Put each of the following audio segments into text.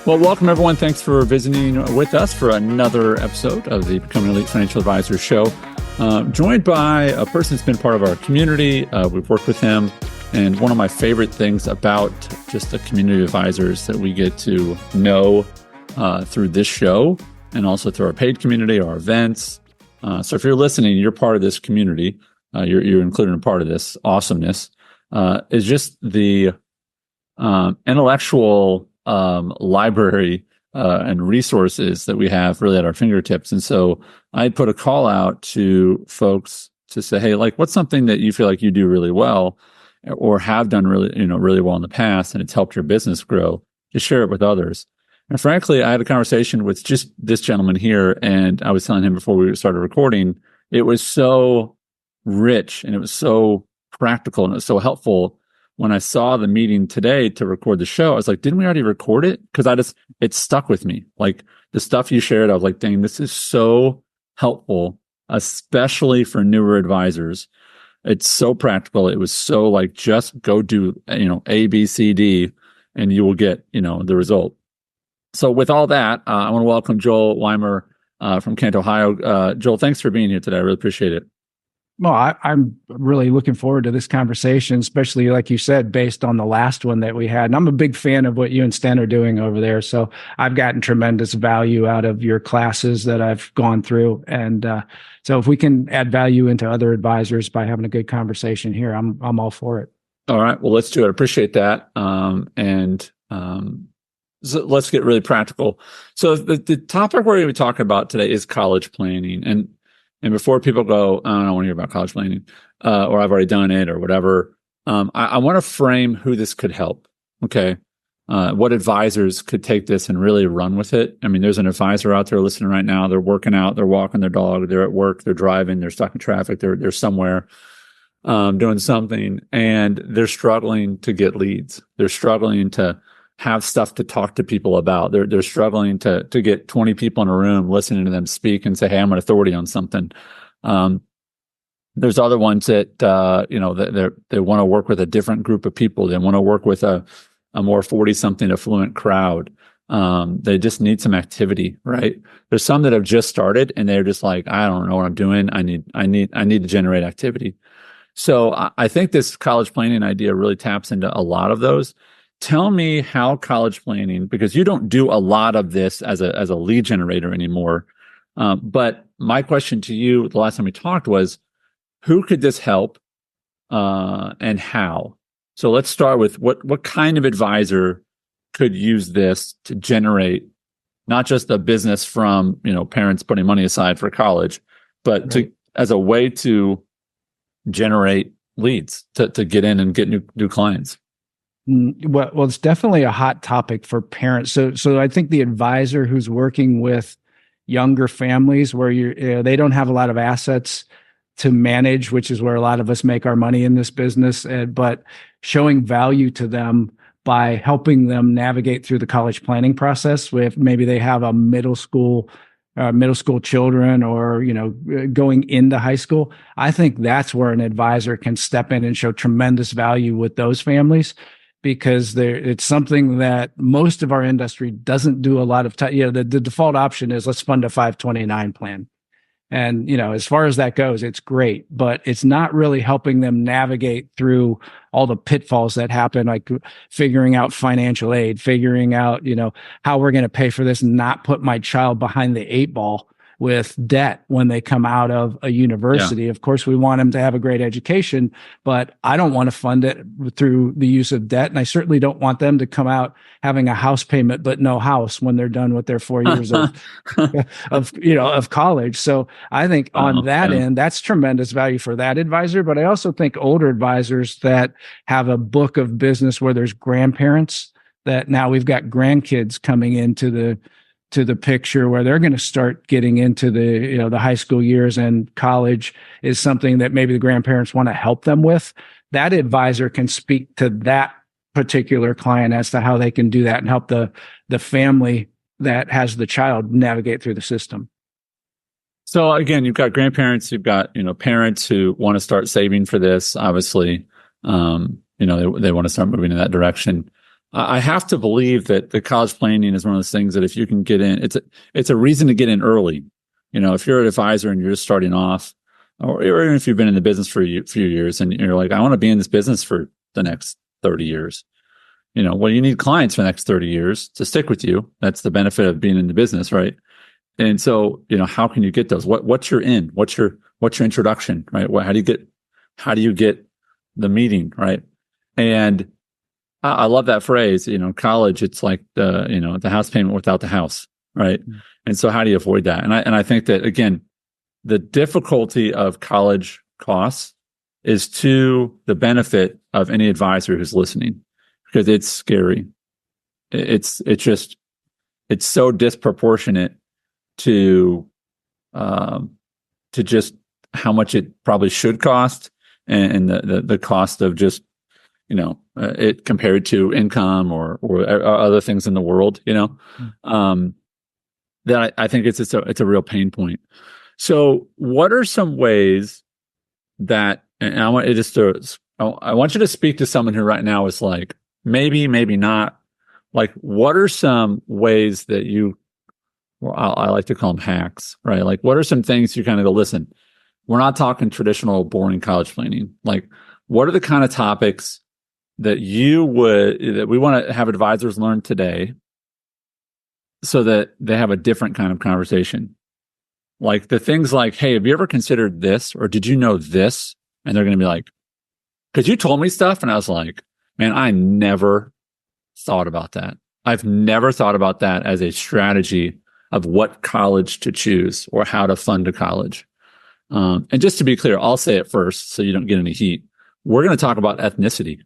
Well, welcome everyone. Thanks for visiting with us for another episode of the Becoming Elite Financial Advisor Show. Joined by a person that's been part of our community. We've worked with him. And one of my favorite things about just the community advisors that we get to know through this show and also through our paid community, our events. So if you're listening, you're part of this community. You're included in part of this awesomeness. Is just the intellectual library and resources that we have really at our fingertips. And so I put a call out to folks to say, hey, like, what's something that you feel like you do really well or have done really well in the past, and it's helped your business grow? Just share it with others. And frankly, I had a conversation with just this gentleman here, and I was telling him before we started recording, it was so rich and it was so practical and it was so helpful. When I saw the meeting today to record the show, I was like, didn't we already record it? Because it stuck with me. Like the stuff you shared, I was like, dang, this is so helpful, especially for newer advisors. It's so practical. It was so like, just go do, A, B, C, D, and you will get, the result. So with all that, I want to welcome Joel Wymer from Kent, Ohio. Joel, thanks for being here today. I really appreciate it. Well, I'm really looking forward to this conversation, especially like you said, based on the last one that we had. And I'm a big fan of what you and Sten are doing over there. So I've gotten tremendous value out of your classes that I've gone through. And so if we can add value into other advisors by having a good conversation here, I'm all for it. All right. Well, let's do it. I appreciate that. So let's get really practical. So the topic we're going to be talking about today is college planning. And before people go, I don't want to hear about college planning, or I've already done it or whatever, I want to frame who this could help. Okay. What advisors could take this and really run with it. I mean, there's an advisor out there listening right now. They're working out, they're walking their dog, they're at work, they're driving, they're stuck in traffic, they're somewhere doing something, and they're struggling to get leads. They're struggling to have stuff to talk to people about. They're struggling to get 20 people in a room listening to them speak and say, hey, I'm an authority on something. There's other ones that, they want to work with a different group of people. They want to work with a more 40-something affluent crowd. They just need some activity, right? There's some that have just started and they're just like, I don't know what I'm doing. I need to generate activity. So I think this college planning idea really taps into a lot of those. Tell me how college planning, because you don't do a lot of this as a lead generator anymore. But my question to you the last time we talked was, who could this help and how? So let's start with what kind of advisor could use this to generate not just a business from, parents putting money aside for college, but right, as a way to generate leads to get in and get new clients. Well, it's definitely a hot topic for parents. So I think the advisor who's working with younger families where they don't have a lot of assets to manage, which is where a lot of us make our money in this business, but showing value to them by helping them navigate through the college planning process. If maybe they have a middle school children or, going into high school, I think that's where an advisor can step in and show tremendous value with those families. Because it's something that most of our industry doesn't do a lot of time. The default option is let's fund a 529 plan. And, as far as that goes, it's great, but it's not really helping them navigate through all the pitfalls that happen, like figuring out financial aid, figuring out, how we're going to pay for this and not put my child behind the 8 ball with debt when they come out of a university. Yeah. Of course, we want them to have a great education, but I don't want to fund it through the use of debt. And I certainly don't want them to come out having a house payment, but no house when they're done with their 4 years of college. So I think on that end, that's tremendous value for that advisor. But I also think older advisors that have a book of business where there's grandparents, that now we've got grandkids coming into the picture where they're going to start getting into the high school years, and college is something that maybe the grandparents want to help them with. That advisor can speak to that particular client as to how they can do that and help the family that has the child navigate through the system. So again, you've got grandparents, you've got, parents who want to start saving for this. Obviously, they want to start moving in that direction. I have to believe that the college planning is one of those things that if you can get in, it's a reason to get in early. If you're an advisor and you're just starting off, or even if you've been in the business for a few years and you're like, I want to be in this business for the next 30 years. Well, you need clients for the next 30 years to stick with you. That's the benefit of being in the business, right? And so, how can you get those? What's your in? What's your introduction, right? How do you get the meeting, right? And I love that phrase. College, it's like the house payment without the house, right? Mm-hmm. And so, how do you avoid that? And I think that, again, the difficulty of college costs is to the benefit of any advisor who's listening, because it's scary. It's so disproportionate to just how much it probably should cost, and the cost of just it compared to income or other things in the world. That I think it's a real pain point. So, what are some ways that, and I want you to speak to someone who right now is like, maybe not. Like, what are some ways that I like to call them hacks, right? Like, what are some things you kind of go, listen, we're not talking traditional boring college planning. Like, what are the kind of topics that we want to have advisors learn today so that they have a different kind of conversation? Like the things like, hey, have you ever considered this? Or did you know this? And they're going to be like, because you told me stuff. And I was like, man, I never thought about that. I've never thought about that as a strategy of what college to choose or how to fund a college. And just to be clear, I'll say it first so you don't get any heat. We're going to talk about ethnicity,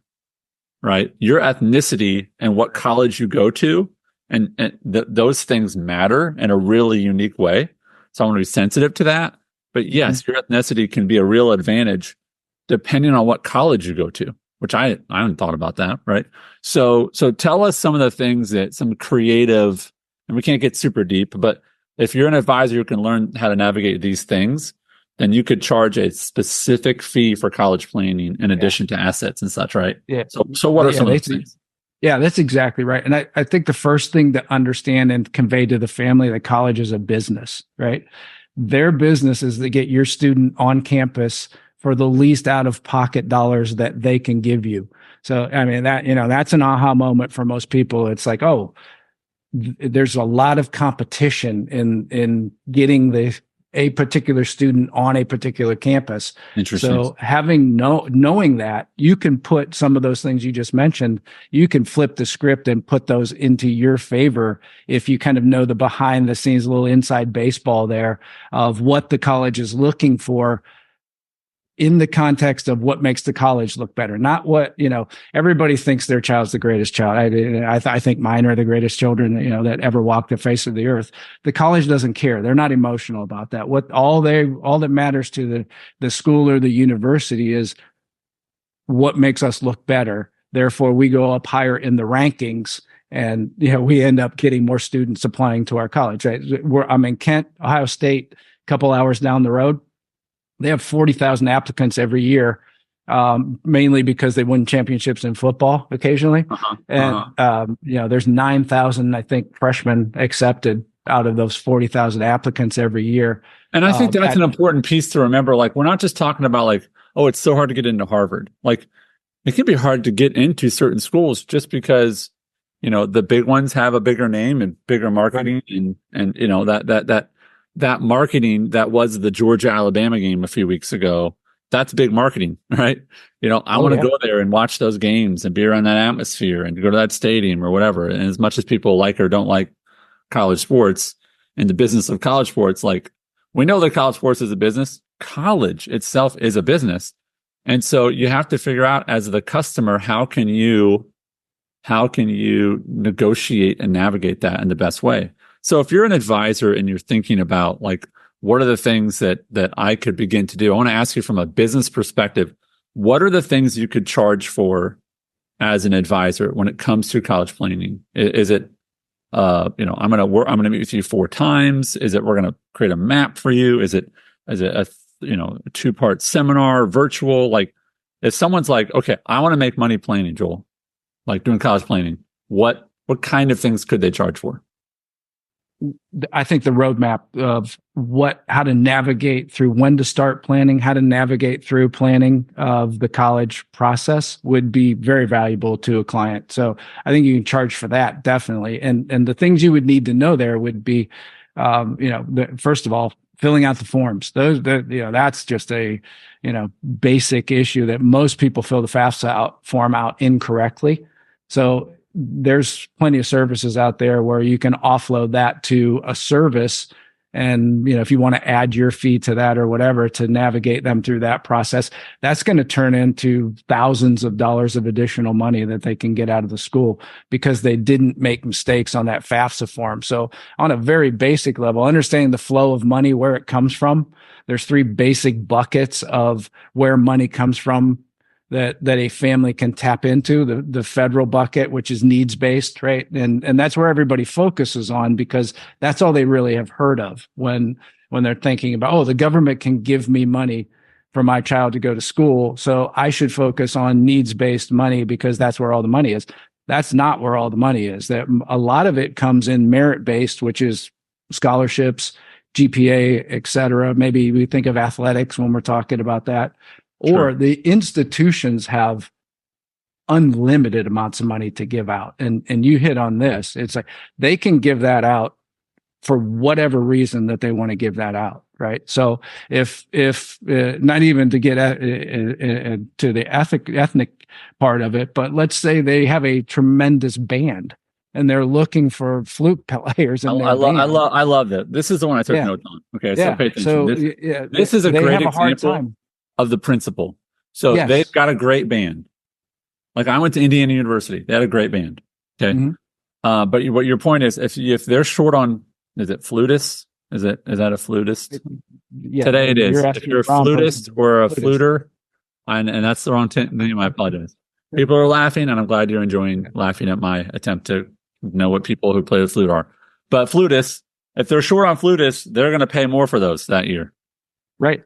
right? Your ethnicity and what college you go to, and those things matter in a really unique way. So I want to be sensitive to that. But yes, your ethnicity can be a real advantage depending on what college you go to, which I haven't thought about that, right? So tell us some of the things that some creative, and we can't get super deep, but if you're an advisor who can learn how to navigate these things, then you could charge a specific fee for college planning in addition to assets and such, right? Yeah. So what are some of those things? Yeah, that's exactly right. And I think the first thing to understand and convey to the family that college is a business, right? Their business is to get your student on campus for the least out of pocket dollars that they can give you. So, I mean, that's an aha moment for most people. It's like, oh, there's a lot of competition in getting a particular student on a particular campus. Interesting. So knowing that, you can put some of those things you just mentioned, you can flip the script and put those into your favor if you kind of know the behind the scenes, little inside baseball there of what the college is looking for in the context of what makes the college look better, not what, everybody thinks their child's the greatest child. I think mine are the greatest children, that ever walked the face of the earth. The college doesn't care. They're not emotional about that. All that matters to the school or the university is what makes us look better. Therefore, we go up higher in the rankings, and we end up getting more students applying to our college. Right? I'm in Kent, Ohio State, a couple hours down the road. They have 40,000 applicants every year, mainly because they win championships in football occasionally. There's 9,000, I think, freshmen accepted out of those 40,000 applicants every year. And I think that's an important piece to remember. Like, we're not just talking about like, oh, it's so hard to get into Harvard. Like, it can be hard to get into certain schools just because, the big ones have a bigger name and bigger marketing, and that marketing that was the Georgia-Alabama game a few weeks ago, that's big marketing, right? I want to go there and watch those games and be around that atmosphere and go to that stadium or whatever. And as much as people like or don't like college sports and the business of college sports, like, we know that college sports is a business. College itself is a business. And so you have to figure out, as the customer, how can you negotiate and navigate that in the best way? So if you're an advisor and you're thinking about like, what are the things that I could begin to do? I want to ask you from a business perspective, what are the things you could charge for as an advisor when it comes to college planning? Is it, I'm going to meet with you 4 times? Is it, we're going to create a map for you? Is it a 2-part seminar, virtual? Like, if someone's like, okay, I want to make money planning, Joel, like doing college planning, what kind of things could they charge for? I think the roadmap of how to navigate through, when to start planning, how to navigate through planning of the college process would be very valuable to a client. So I think you can charge for that, definitely. And the things you would need to know there would be, first of all, filling out the forms. That's just a, basic issue that most people fill the FAFSA form out incorrectly. So there's plenty of services out there where you can offload that to a service. And, if you want to add your fee to that or whatever to navigate them through that process, that's going to turn into thousands of dollars of additional money that they can get out of the school because they didn't make mistakes on that FAFSA form. So on a very basic level, understanding the flow of money, where it comes from, there's 3 basic buckets of where money comes from that a family can tap into. The federal bucket, which is needs based, right? And that's where everybody focuses on because that's all they really have heard of when they're thinking about, oh, the government can give me money for my child to go to school, so I should focus on needs based money because that's where all the money is. That's not where all the money is. That a lot of it comes in merit based, which is scholarships, GPA, et cetera. Maybe we think of athletics when we're talking about that. Or the institutions have unlimited amounts of money to give out. And you hit on this. It's like they can give that out for whatever reason that they want to give that out, right? So if not even to get to the ethnic part of it, but let's say they have a tremendous band and they're looking for flute players in their band. I love that. This is the one I took notes on. Okay, so pay attention. So this is a great example of the principle. So they've got a great band. Like I went to Indiana University, they had a great band. Okay, but what your point is, if they're short on, is it flutist? Is that a flutist? Yeah, today it is. If you're a flutist or a fluter, and that's the wrong name, I apologize. People are laughing, and I'm glad you're enjoying laughing at my attempt to know what people who play the flute are. But flutists, if they're short on flutists, they're going to pay more for those that year. Right.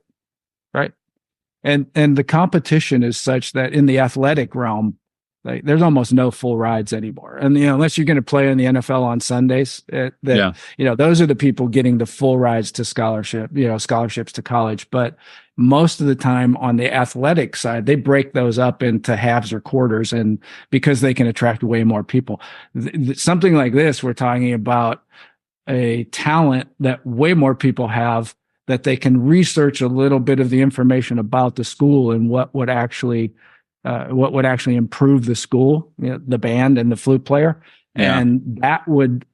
And the competition is such that in the athletic realm, there's almost no full rides anymore. And unless you're going to play in the NFL on Sundays, those are the people getting the full rides to scholarships to college. But most of the time on the athletic side, they break those up into halves or quarters, and because they can attract way more people. Something like this, we're talking about a talent that way more people have, that they can research a little bit of the information about the school and what would actually improve the school, the band and the flute player. Yeah. And that would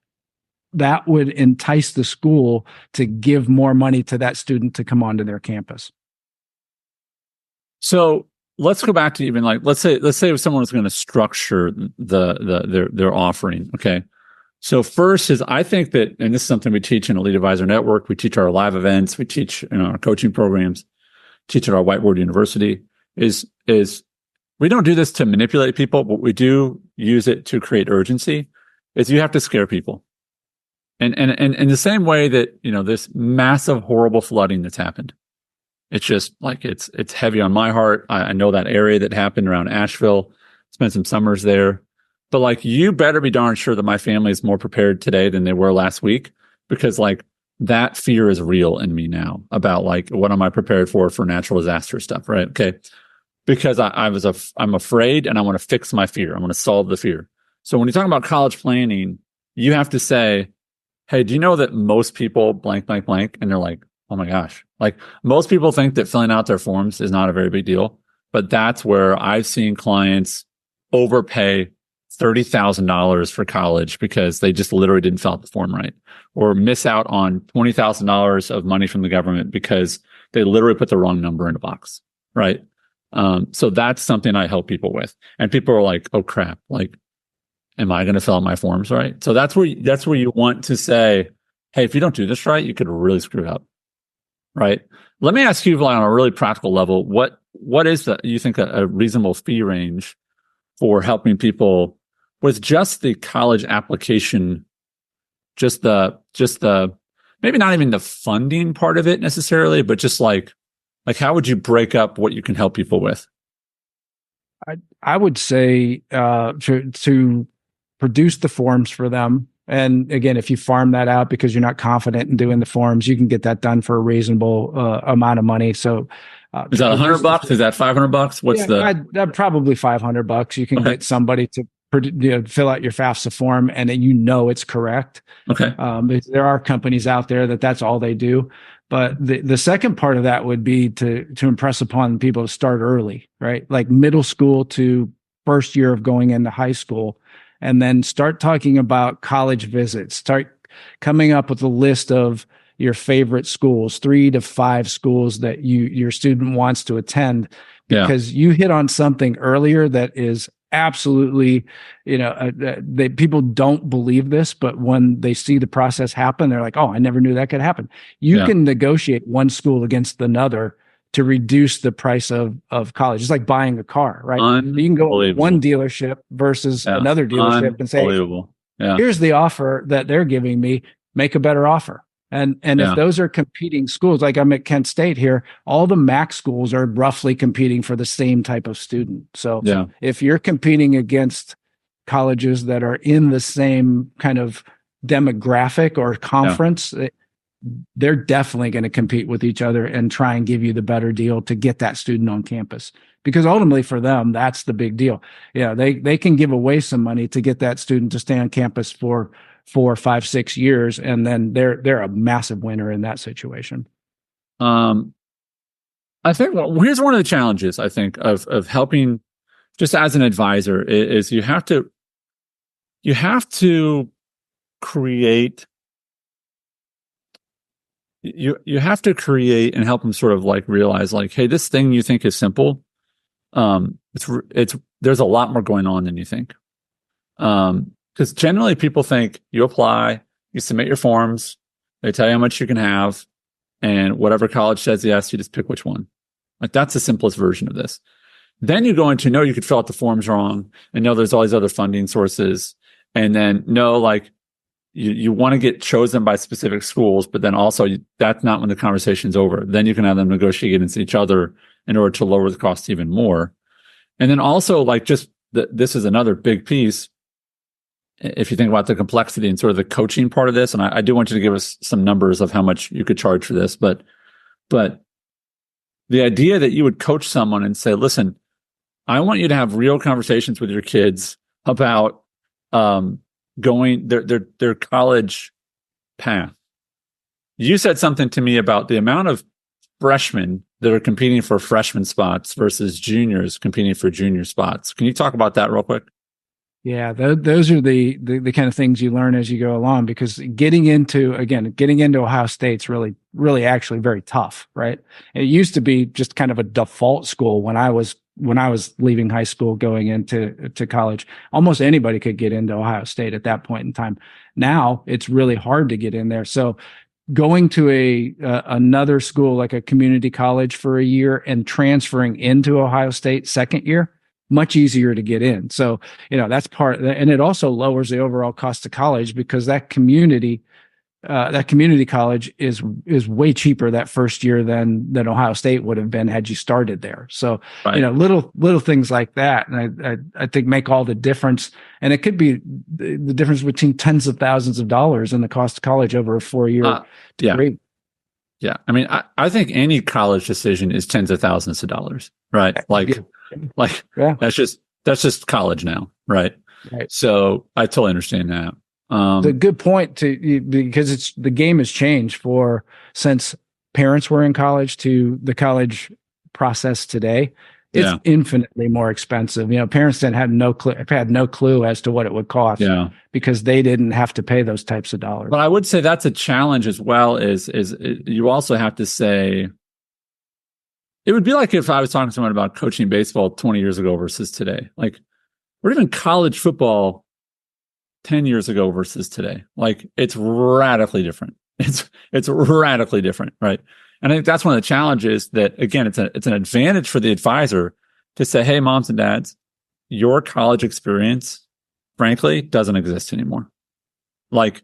entice the school to give more money to that student to come onto their campus. So let's go back to even let's say if someone was going to structure their offering. Okay. So first is, I think that, and this is something we teach in Elite Advisor Network, we teach our live events, we teach in our coaching programs, teach at our Whiteboard University, is we don't do this to manipulate people, but we do use it to create urgency, is you have to scare people. And in the same way that, this massive, horrible flooding that's happened, it's just like, it's heavy on my heart. I know that area that happened around Asheville, spent some summers there. But you better be darn sure that my family is more prepared today than they were last week, because that fear is real in me now about what am I prepared for natural disaster stuff, right? Okay. Because I'm afraid and I want to fix my fear. I want to solve the fear. So when you talk about college planning, you have to say, hey, do you know that most people blank, blank, blank? And they're like, oh my gosh. Most people think that filling out their forms is not a very big deal, but that's where I've seen clients overpay $30,000 for college because they just literally didn't fill out the form right, or miss out on $20,000 of money from the government because they literally put the wrong number in a box, right? So that's something I help people with. And people are like, oh crap, am I going to fill out my forms right? So that's where you want to say, hey, if you don't do this right, you could really screw up, right? Let me ask you, on a really practical level, what is you think a reasonable fee range for helping people with just the college application, just the maybe not even the funding part of it necessarily, but just how would you break up what you can help people with? I would say to produce the forms for them. And again, if you farm that out because you're not confident in doing the forms, you can get that done for a reasonable amount of money. So, is that $100? Is that $500? What's I'd probably $500. You can get somebody to fill out your FAFSA form, and then it's correct. Okay. There are companies out there that's all they do. But the second part of that would be to impress upon people to start early, right? Like middle school to first year of going into high school, and then start talking about college visits. Start coming up with a list of your favorite schools, 3 to 5 schools that your student wants to attend, because you hit on something earlier that is absolutely, people don't believe this, but when they see the process happen, they're like, oh, I never knew that could happen. You can negotiate one school against another to reduce the price of college. It's like buying a car, right? You can go to one dealership versus another dealership and say, here's the offer that they're giving me, make a better offer. And if those are competing schools, like I'm at Kent State here, all the MAC schools are roughly competing for the same type of student. So if you're competing against colleges that are in the same kind of demographic or conference, they're definitely going to compete with each other and try and give you the better deal to get that student on campus. Because ultimately for them, that's the big deal. They can give away some money to get that student to stay on campus for 4, 5, 6 years, and then they're a massive winner in that situation. I think here's one of the challenges I think of helping just as an advisor is you have to create you have to create and help them sort of like realize like, hey, this thing you think is simple, it's there's a lot more going on than you think. Because generally people think you apply, you submit your forms, they tell you how much you can have, and whatever college says yes, you just pick which one. Like that's the simplest version of this. Then you go into know you could fill out the forms wrong, and know there's all these other funding sources, and then know like you want to get chosen by specific schools, but then also that's not when the conversation's over. Then you can have them negotiate against each other in order to lower the cost even more. And then also like this is another big piece. If you think about the complexity and sort of the coaching part of this, and I do want you to give us some numbers of how much you could charge for this, but the idea that you would coach someone and say, listen, I want you to have real conversations with your kids about going their college path. You said something to me about the amount of freshmen that are competing for freshman spots versus juniors competing for junior spots. Can you talk about that real quick? Yeah, those are the kind of things you learn as you go along, because getting into Ohio State's really actually very tough, right? It used to be just kind of a default school when I was leaving high school going into college. Almost anybody could get into Ohio State at that point in time. Now it's really hard to get in there. So going to another school like a community college for a year and transferring into Ohio State second year, much easier to get in. So, that's part, and it also lowers the overall cost of college because that community college is way cheaper that first year than Ohio State would have been had you started there. So, right. Little things like that, and I think make all the difference. And it could be the difference between tens of thousands of dollars in the cost of college over a 4-year degree. Yeah. I mean, I think any college decision is tens of thousands of dollars, right? That's just college now, right? Right. So I totally understand that. It's a good point because the game has changed since parents were in college to the college process today. It's infinitely more expensive. Parents had no clue as to what it would cost because they didn't have to pay those types of dollars. But I would say that's a challenge as well. Is you also have to say it would be like if I was talking to someone about coaching baseball 20 years ago versus today, like, or even college football 10 years ago versus today. Like it's radically different. It's radically different, right? And I think that's one of the challenges that, again, it's an advantage for the advisor to say, hey, moms and dads, your college experience, frankly, doesn't exist anymore. Like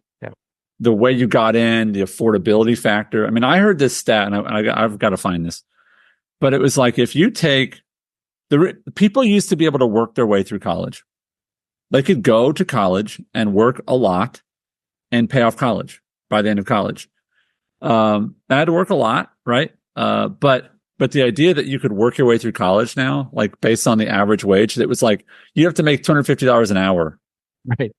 the way you got in, the affordability factor. I mean, I heard this stat, and I've got to find this, but it was like if you take people used to be able to work their way through college. They could go to college and work a lot and pay off college by the end of college. I had to work a lot, right? But the idea that you could work your way through college now, like based on the average wage, that was like you have to make $250 an hour, Right.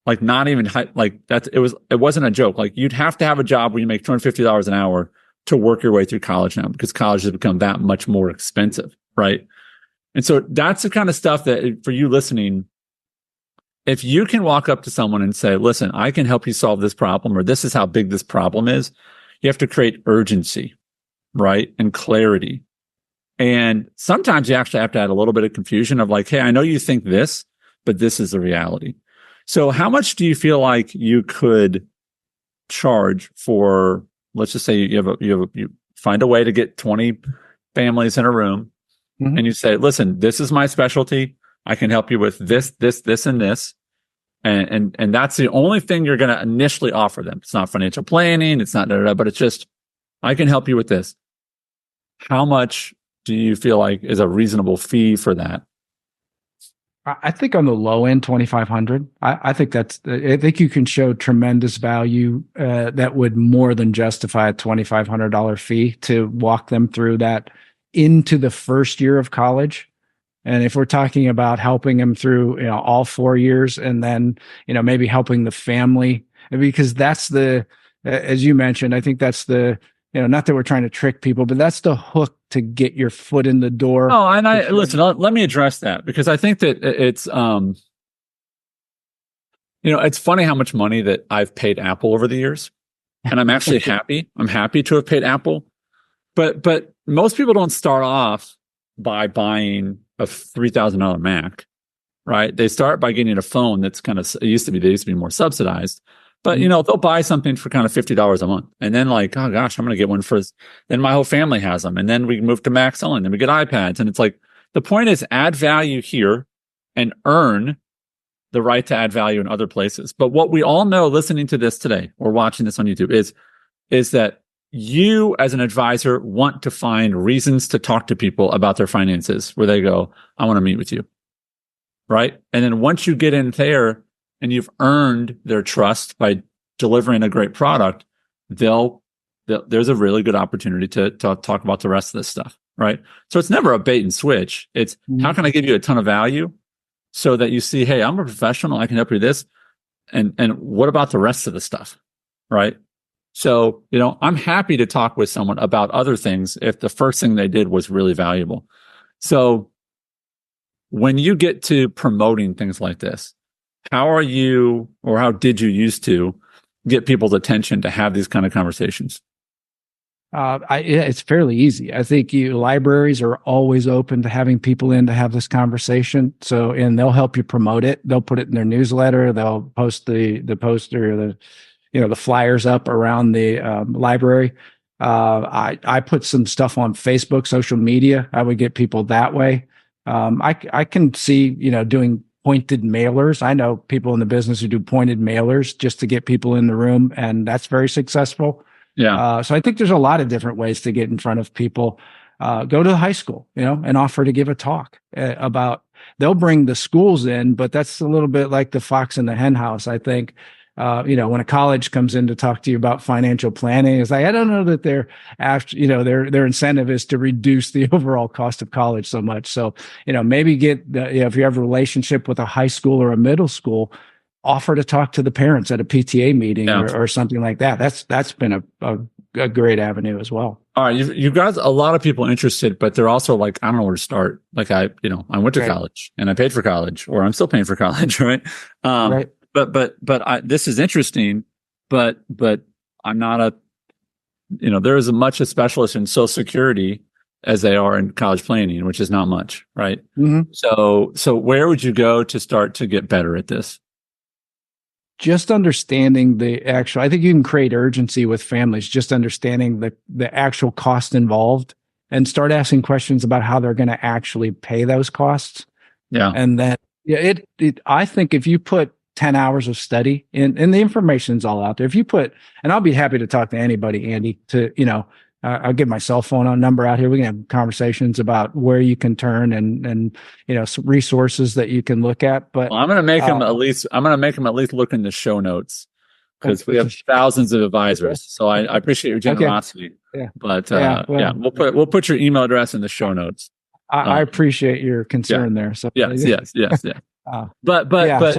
like not even like that. It wasn't a joke. Like you'd have to have a job where you make $250 an hour to work your way through college now, because college has become that much more expensive, right? And so that's the kind of stuff that, for you listening, if you can walk up to someone and say, listen, I can help you solve this problem, or this is how big this problem is, you have to create urgency, right? And clarity. And sometimes you actually have to add a little bit of confusion of like, hey, I know you think this, but this is the reality. So how much do you feel like you could charge for, let's just say you find a way to get 20 families in a room, mm-hmm. and you say, listen, this is my specialty. I can help you with this, and this. And that's the only thing you're going to initially offer them. It's not financial planning. It's not, but it's just, I can help you with this. How much do you feel like is a reasonable fee for that? I think on the low end, 2,500. I think you can show tremendous value that would more than justify a $2,500 fee to walk them through that into the first year of college. And if we're talking about helping them through, all 4 years, and then, maybe helping the family, because that's as you mentioned, I think that's not that we're trying to trick people, but that's the hook to get your foot in the door. Oh, and listen, let me address that, because I think that it's, it's funny how much money that I've paid Apple over the years, and I'm actually happy. I'm happy to have paid Apple, but most people don't start off by buying a $3,000 Mac, right? They start by getting a phone that's they used to be more subsidized, but they'll buy something for kind of $50 a month, and then like, oh gosh, I'm going to get one then my whole family has them, and then we move to Macs only, and then we get iPads, and it's like, the point is add value here and earn the right to add value in other places. But what we all know, listening to this today or watching this on YouTube, is that you as an advisor want to find reasons to talk to people about their finances where they go, I want to meet with you. Right. And then once you get in there and you've earned their trust by delivering a great product, there's a really good opportunity to talk about the rest of this stuff. Right. So it's never a bait and switch. It's how can I give you a ton of value so that you see, hey, I'm a professional. I can help you with this. And what about the rest of the stuff? Right. So, I'm happy to talk with someone about other things if the first thing they did was really valuable. So when you get to promoting things like this, how did you used to get people's attention to have these kind of conversations? It's fairly easy. I think libraries are always open to having people in to have this conversation. So, and they'll help you promote it. They'll put it in their newsletter. They'll post the poster, the flyers up around the library. I put some stuff on Facebook, social media. I would get people that way. I can see, doing pointed mailers. I know people in the business who do pointed mailers just to get people in the room, and that's very successful. Yeah. So I think there's a lot of different ways to get in front of people. Go to the high school, and offer to give a talk about. They'll bring the schools in, but that's a little bit like the fox in the hen house, I think. When a college comes in to talk to you about financial planning, it's like, I don't know that their incentive is to reduce the overall cost of college so much. So, maybe if you have a relationship with a high school or a middle school, offer to talk to the parents at a PTA meeting or something like that. That's been a great avenue as well. All right. You've got a lot of people interested, but they're also like, I don't know where to start. Like I went to college and I paid for college, or I'm still paying for college. Right. Right. But this is interesting, but I'm not there is as much a specialist in Social Security as they are in college planning, which is not much, right? Mm-hmm. So where would you go to start to get better at this? Just understanding I think you can create urgency with families, just understanding the actual cost involved, and start asking questions about how they're going to actually pay those costs. Yeah. And then I think if you put 10 hours of study and the information's all out there. If you put, and I'll be happy to talk to anybody, Andy, to, I'll give my cell phone number out here. We can have conversations about where you can turn and some resources that you can look at. But Well, I'm going to make him at least. I'm going to make him at least look in the show notes because we have thousands of advisors. So I appreciate your generosity. Okay. Yeah. But well, we'll put your email address in the show notes. I appreciate your concern there. So yes.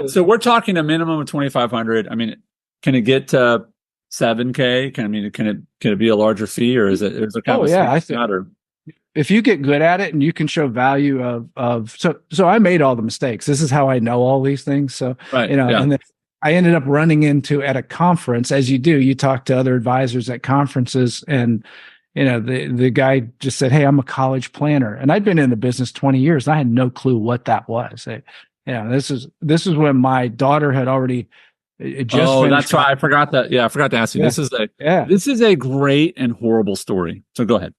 So we're talking a minimum of 2,500. I mean, can it get to 7K? Can it be a larger fee, or is it kind of I think if you get good at it and you can show value so I made all the mistakes. This is how I know all these things. So and then I ended up running into at a conference, as you do, you talk to other advisors at conferences, and the guy just said, "Hey, I'm a college planner," and I'd been in the business 20 years. And I had no clue what that was. This is when my daughter had already just that's right. I forgot that. Yeah, I forgot to ask you. Yeah. This is a great and horrible story. So go ahead.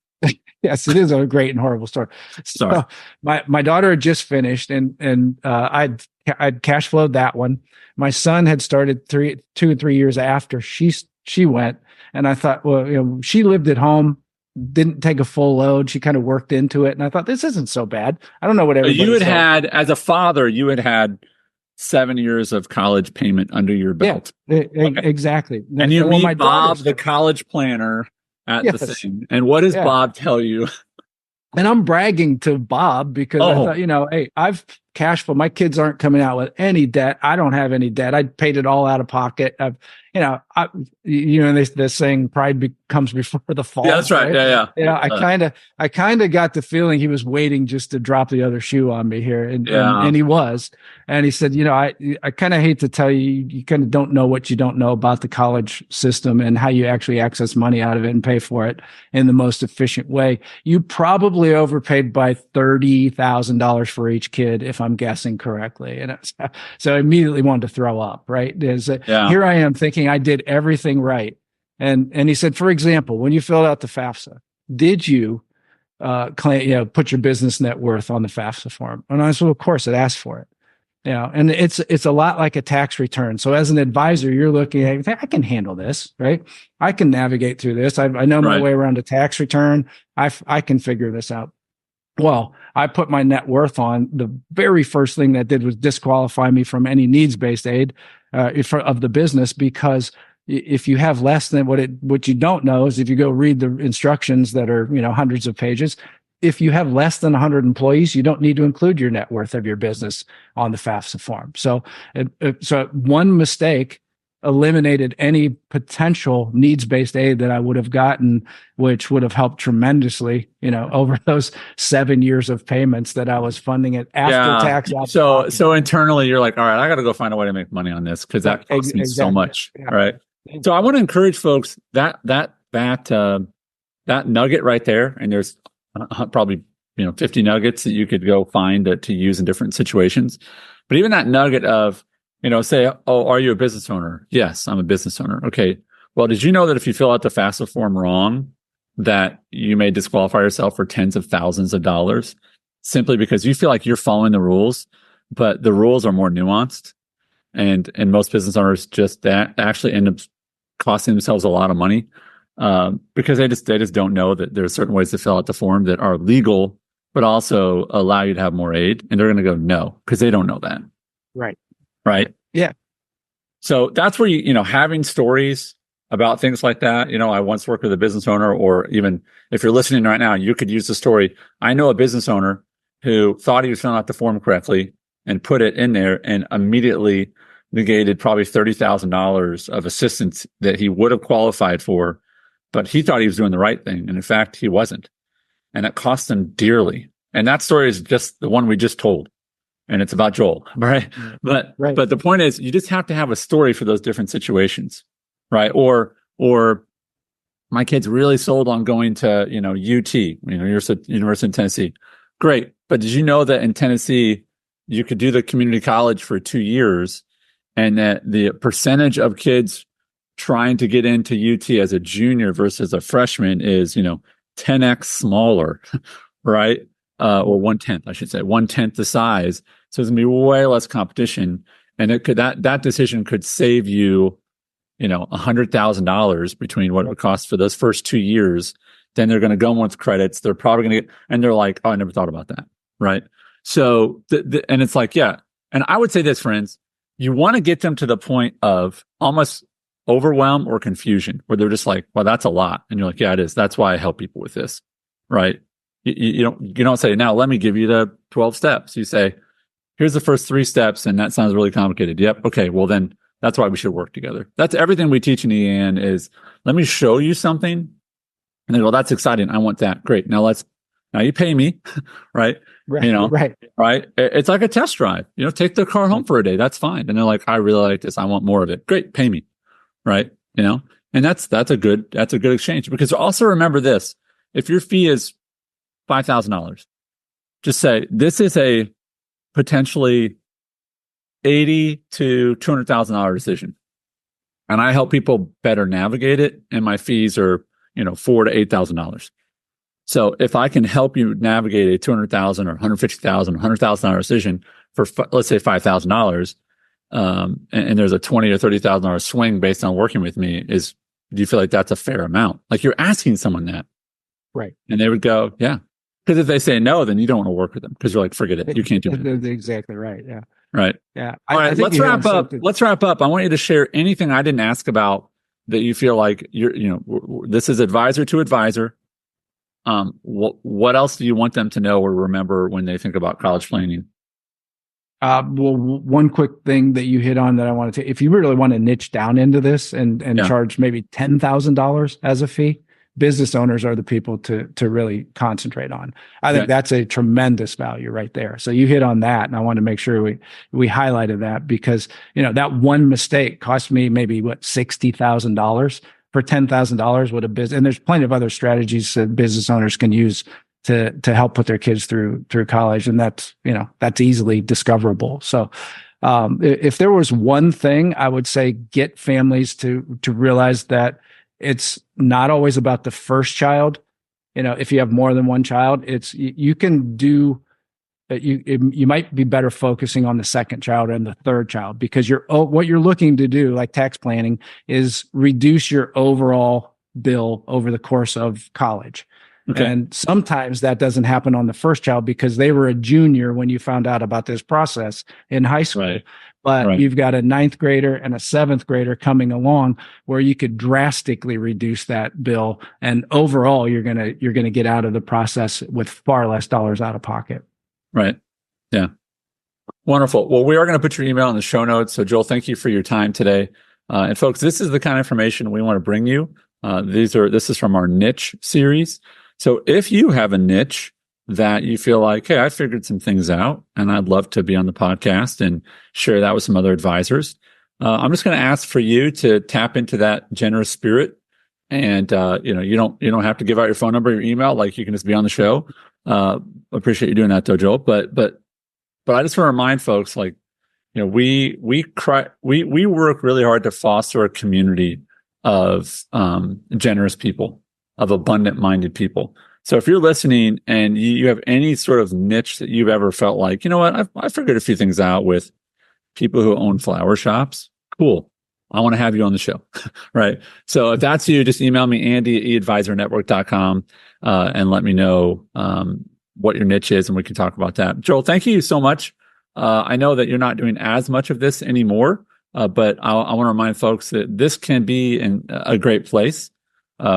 Yes, it is a great and horrible story. Sorry. So my daughter had just finished, and I'd cash flowed that one. My son had started 2 or 3 years after she went, and I thought, well, she lived at home, didn't take a full load. She kind of worked into it, and I thought this isn't so bad. I don't know what everybody. You had as a father, you had 7 years of college payment under your belt. Yeah, exactly. And you meet Bob, the college planner, at the thing. And what does Bob tell you? And I'm bragging to Bob because I thought, hey, I've cash flow. My kids aren't coming out with any debt. I don't have any debt. I paid it all out of pocket. They're saying pride comes before the fall. Yeah, that's right. Yeah. I kind of got the feeling he was waiting just to drop the other shoe on me here, and he was. And he said, I kind of hate to tell you, you kind of don't know what you don't know about the college system and how you actually access money out of it and pay for it in the most efficient way. You probably overpaid by $30,000 for each kid, if I'm guessing correctly. And so I immediately wanted to throw up, right? Here I am thinking I did everything right. And he said, for example, when you filled out the FAFSA, did you put your business net worth on the FAFSA form? And I said, well, of course, it asked for it. And it's a lot like a tax return. So as an advisor, you're looking at, I can handle this, right? I can navigate through this. I know my way around a tax return. I can figure this out. Well, I put my net worth on. The very first thing that did was disqualify me from any needs-based aid of the business, because if you have less than what you don't know is if you go read the instructions that are, hundreds of pages, if you have less than 100 employees, you don't need to include your net worth of your business on the FAFSA form. So one mistake eliminated any potential needs-based aid that I would have gotten, which would have helped tremendously, over those 7 years of payments that I was funding it after tax. So internally, you're like, all right, I got to go find a way to make money on this because that costs me so much, right? So I want to encourage folks that nugget right there, and there's probably 50 nuggets that you could go find to use in different situations, but even that nugget of say, oh, are you a business owner? Yes, I'm a business owner. Okay. Well, did you know that if you fill out the FAFSA form wrong, that you may disqualify yourself for tens of thousands of dollars simply because you feel like you're following the rules, but the rules are more nuanced, and most business owners just actually end up costing themselves a lot of money because they just don't know that there are certain ways to fill out the form that are legal, but also allow you to have more aid, and they're going to go no because they don't know that. Right. Yeah. So that's where having stories about things like that. I once worked with a business owner, or even if you're listening right now, you could use the story. I know a business owner who thought he was filling out the form correctly and put it in there and immediately negated probably $30,000 of assistance that he would have qualified for, but he thought he was doing the right thing. And in fact, he wasn't. And it cost him dearly. And that story is just the one we just told. And it's about Joel, right? But the point is, you just have to have a story for those different situations, right? Or my kid's really sold on going to UT, University of Tennessee. Great, but did you know that in Tennessee you could do the community college for 2 years, and that the percentage of kids trying to get into UT as a junior versus a freshman is 10x smaller, right? Or 1/10, I should say, 1/10 the size. So there's gonna be way less competition, and that decision could save you, $100,000 between what it would cost for those first 2 years then they're going to go on with credits. They're probably going to get, and they're like, oh, I never thought about that. Right. So, and it's like, yeah. And I would say this, friends, you want to get them to the point of almost overwhelm or confusion where they're just like, well, that's a lot. And you're like, yeah, it is. That's why I help people with this. Right. You don't say, now let me give you the 12 steps. You say, here's the first 3 steps. And that sounds really complicated. Yep. Okay. Well, then that's why we should work together. That's everything we teach in EAN is let me show you something. And they go, that's exciting. I want that. Great. Now you pay me. Right. Right. Right. It's like a test drive, take the car home for a day. That's fine. And they're like, I really like this. I want more of it. Great. Pay me. Right. And that's a good exchange, because also remember this, if your fee is $5,000, just say, this is a potentially $80,000 to $200,000 decision. And I help people better navigate it. And my fees are, $4,000 to $8,000. So if I can help you navigate a $200,000 or $150,000, $100,000 decision for, let's say, $5,000, and there's a $20,000 or $30,000 swing based on working with me, do you feel like that's a fair amount? Like you're asking someone that. Right. And they would go, yeah. Because if they say no, then you don't want to work with them because you're like, forget it. You can't do it. Exactly right. Yeah. Right. Yeah. All right. Let's wrap up. Let's wrap up. I want you to share anything I didn't ask about that you feel like this is advisor to advisor. What else do you want them to know or remember when they think about college planning? Well, one quick thing that you hit on that I wanted to, if you really want to niche down into this and charge maybe $10,000 as a fee, business owners are the people to really concentrate on. I think that's a tremendous value right there. So you hit on that, and I want to make sure we highlighted that, because that one mistake cost me maybe $60,000 for $10,000 with a business. And there's plenty of other strategies that business owners can use to help put their kids through college, and that's easily discoverable. So if there was one thing, I would say get families to realize that it's not always about the first child. If you have more than one child, you can do. You might be better focusing on the second child and the third child, because what you're looking to do, like tax planning, is reduce your overall bill over the course of college. Okay. And sometimes that doesn't happen on the first child because they were a junior when you found out about this process in high school. Right. But you've got a 9th grader and a 7th grader coming along where you could drastically reduce that bill. And overall, you're gonna get out of the process with far less dollars out of pocket. Right. Yeah. Wonderful. Well, we are going to put your email in the show notes. So Joel, thank you for your time today. And folks, this is the kind of information we want to bring you. This is from our niche series. So if you have a niche that you feel like, hey, I figured some things out and I'd love to be on the podcast and share that with some other advisors, I'm just going to ask for you to tap into that generous spirit. And, you don't have to give out your phone number, your email, like you can just be on the show. Appreciate you doing that though, Joel. But I just want to remind folks, like, we work really hard to foster a community of, generous people, of abundant minded people. So if you're listening and you have any sort of niche that you've ever felt like, you know what, I figured a few things out with people who own flower shops. Cool. I want to have you on the show. Right. So if that's you, just email me, Andy@eadvisornetwork.com, and let me know, what your niche is, and we can talk about that. Joel, thank you so much. I know that you're not doing as much of this anymore, but I want to remind folks that this can be a great place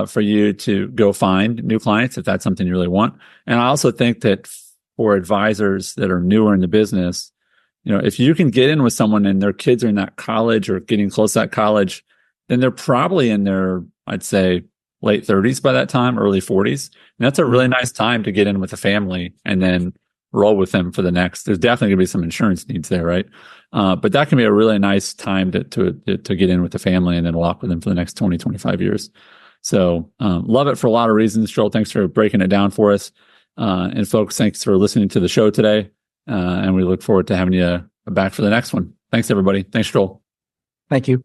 for you to go find new clients if that's something you really want. And I also think that for advisors that are newer in the business, if you can get in with someone and their kids are in that college or getting close to that college, then they're probably in their, I'd say, late 30s by that time, early 40s. And that's a really nice time to get in with a family and then roll with them for the next. There's definitely going to be some insurance needs there, right? But that can be a really nice time to get in with the family and then walk with them for the next 20, 25 years. So love it for a lot of reasons. Joel, thanks for breaking it down for us. And folks, thanks for listening to the show today. And we look forward to having you back for the next one. Thanks, everybody. Thanks, Joel. Thank you.